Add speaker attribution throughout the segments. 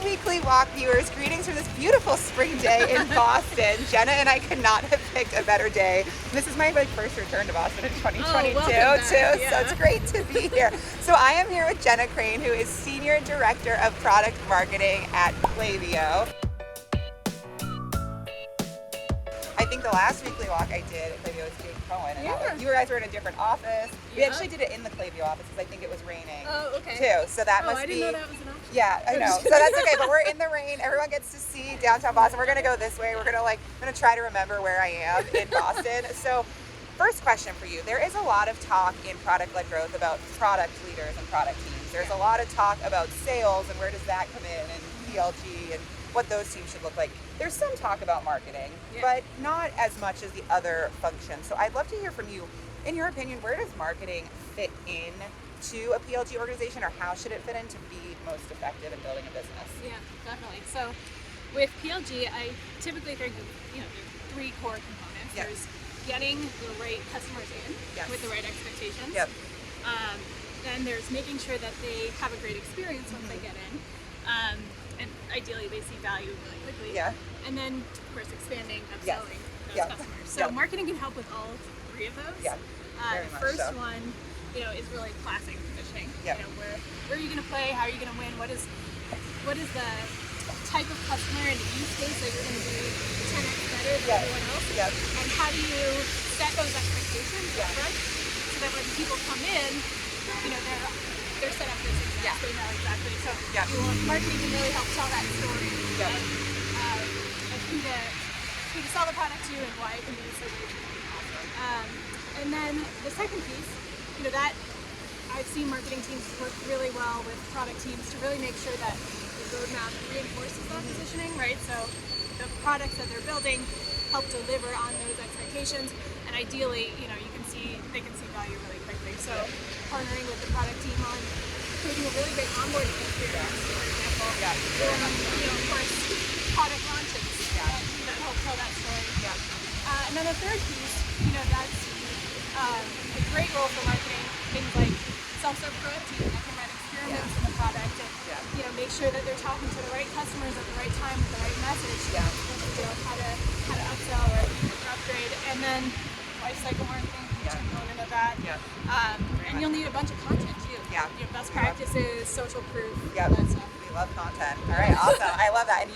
Speaker 1: Weekly Walk viewers, greetings from this beautiful spring day in Boston. Jenna and I could not have picked a better day. This is my first return to Boston in 2022 too,
Speaker 2: Yeah.
Speaker 1: so it's great to be here. So I am here with Jenna Crane, who is Senior Director of Product Marketing at Klaviyo. I think the last Weekly Walk I did at Klaviyo was Jake Cohen, and you guys were in a different office. We actually did it in the Klaviyo office because I think it was raining too, so that must be...
Speaker 2: I didn't know that was an option.
Speaker 1: Yeah, I know. So that's okay, but we're in the rain. Everyone gets to see downtown Boston. We're gonna go this way. I'm gonna try to remember where I am in Boston. So first question for you. There is a lot of talk in product-led growth about product leaders and product teams. There's a lot of talk about sales and where does that come in, and PLG and what those teams should look like. There's some talk about marketing, but not as much as the other functions. So I'd love to hear from you. In your opinion, where does marketing fit in to a PLG organization, or how should it fit in to be most effective in building a business?
Speaker 2: Yeah, definitely. So with PLG, I typically think of there are three core components.
Speaker 1: Yes.
Speaker 2: There's getting the right customers in with the right expectations.
Speaker 1: Yep.
Speaker 2: Then there's making sure that they have a great experience once they get in. And ideally they see value really quickly.
Speaker 1: Yeah.
Speaker 2: And then, of course, expanding, upselling those customers. So marketing can help with all three of those.
Speaker 1: Yeah.
Speaker 2: The first one, is really classic positioning.
Speaker 1: Yeah.
Speaker 2: Where are you going to play? How are you going to win? What is the type of customer and use case that you're going to be 10x better than everyone else?
Speaker 1: Yeah.
Speaker 2: And how do you set those expectations upfront so that when people come in, they're set up for success. They know exactly. So marketing can really help tell that story of who to sell the product to and why it can be so great. And then the second piece, that I've seen marketing teams work really well with product teams to really make sure that the roadmap reinforces that positioning, right? So the products that they're building help deliver on those expectations, and ideally, they can see value really quickly. So partnering with the product team on creating a really great onboarding experience, for example. Of course, product launches that help tell that story. And then the third piece, that's a great role for marketing. Things like self-serve product team that can run experiments in the product and make sure that they're talking to the right customers at the right time with the right message. How to upsell or upgrade, and then lifecycle marketing, component of that. And you'll need a bunch of content too. Best practices, social proof, that stuff.
Speaker 1: We love content. All right, awesome. I love that. And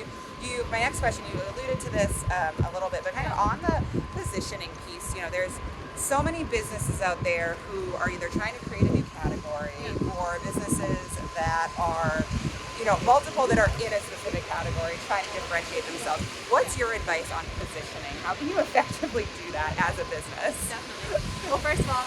Speaker 1: my next question, you alluded to this a little bit, but kind of on the positioning piece, there's so many businesses out there who are either trying to create a new category or businesses that are, multiple that are in a specific category trying to differentiate themselves. What's your advice on positioning? How can you effectively do that as a business?
Speaker 2: Definitely. Well, first of all,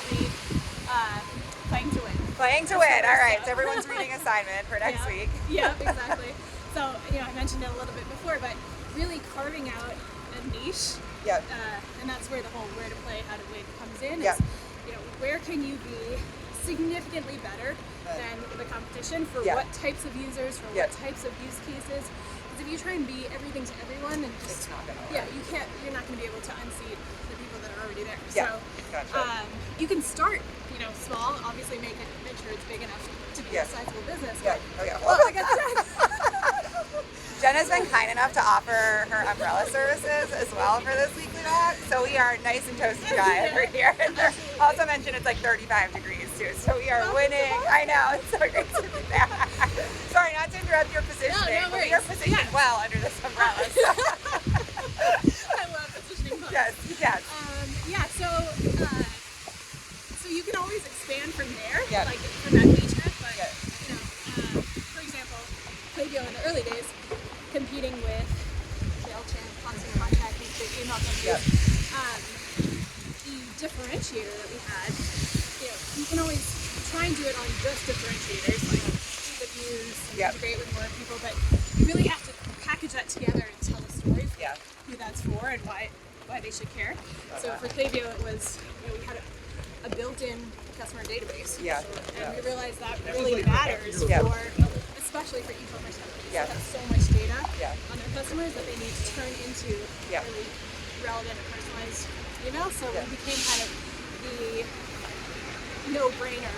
Speaker 2: playing to win.
Speaker 1: Playing to win. All right. So everyone's reading assignment for next week.
Speaker 2: Yeah, exactly. So, I mentioned it a little bit before, but really carving out a niche. And that's where the whole where to play, how to win comes in. Is, where can you be significantly better than the competition for what types of users, for what types of use cases? Because if you try and be everything to everyone, and just
Speaker 1: it's not gonna work.
Speaker 2: you're not going to be able to unseat the people that are already there.
Speaker 1: Yeah.
Speaker 2: So you can start, small. Obviously, make sure it's big enough to be a sizable business.
Speaker 1: Jenna's been kind enough to offer her umbrella services as well for this weekly walk, so we are nice and toasty dry over here. And also mentioned it's like 35 degrees too, so we are winning. I know, it's so great to be there. Sorry, not to interrupt your positioning, but we are positioned well under this umbrella. So.
Speaker 2: I love positioning.
Speaker 1: Yes.
Speaker 2: So you can always expand from there, like from that feature. But for example, Klaviyo in the early days, competing with MailChimp, Constant Contact, these big email companies. The differentiator that we had, you can always try and do it on just differentiators like ease of use, integrate with more people, but you really have to package that together and tell the story for who that's for and why they should care. So for Klaviyo, it was we had a built-in customer database, and we realized that really matters for, especially for e-commerce companies that have so much data on their customers that they need to turn into really relevant and personalized email. So we became kind of the no-brainer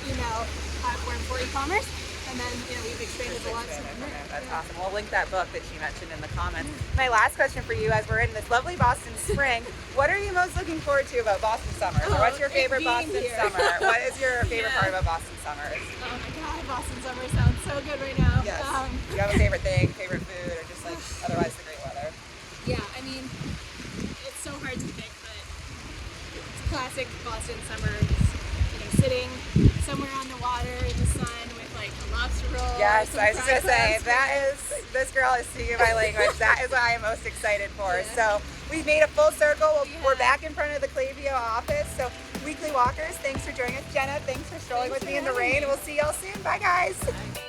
Speaker 2: email platform for e-commerce. And then, we've expanded a lot since then.
Speaker 1: That's awesome. We'll link that book that she mentioned in the comments. My last question for you, as we're in this lovely Boston spring, what are you most looking forward to about Boston summers? Or what's your favorite Boston summer? What is your favorite part about Boston summers?
Speaker 2: Oh my God, Boston summer sounds so good right now.
Speaker 1: Yes. Do you have a favorite thing, favorite food, or just like otherwise the great weather?
Speaker 2: Yeah, I mean, it's so hard to pick, but it's classic Boston summers. Sitting somewhere on the water in the sun with like a lobster roll.
Speaker 1: Yes, I was just gonna say this girl is speaking my language. That is what I am most excited for.
Speaker 2: Yeah.
Speaker 1: So we've made a full circle. We're back in front of the Klaviyo office. So weekly walkers, thanks for joining us. Jenna, thanks for strolling with me in the rain. We'll see y'all soon. Bye guys.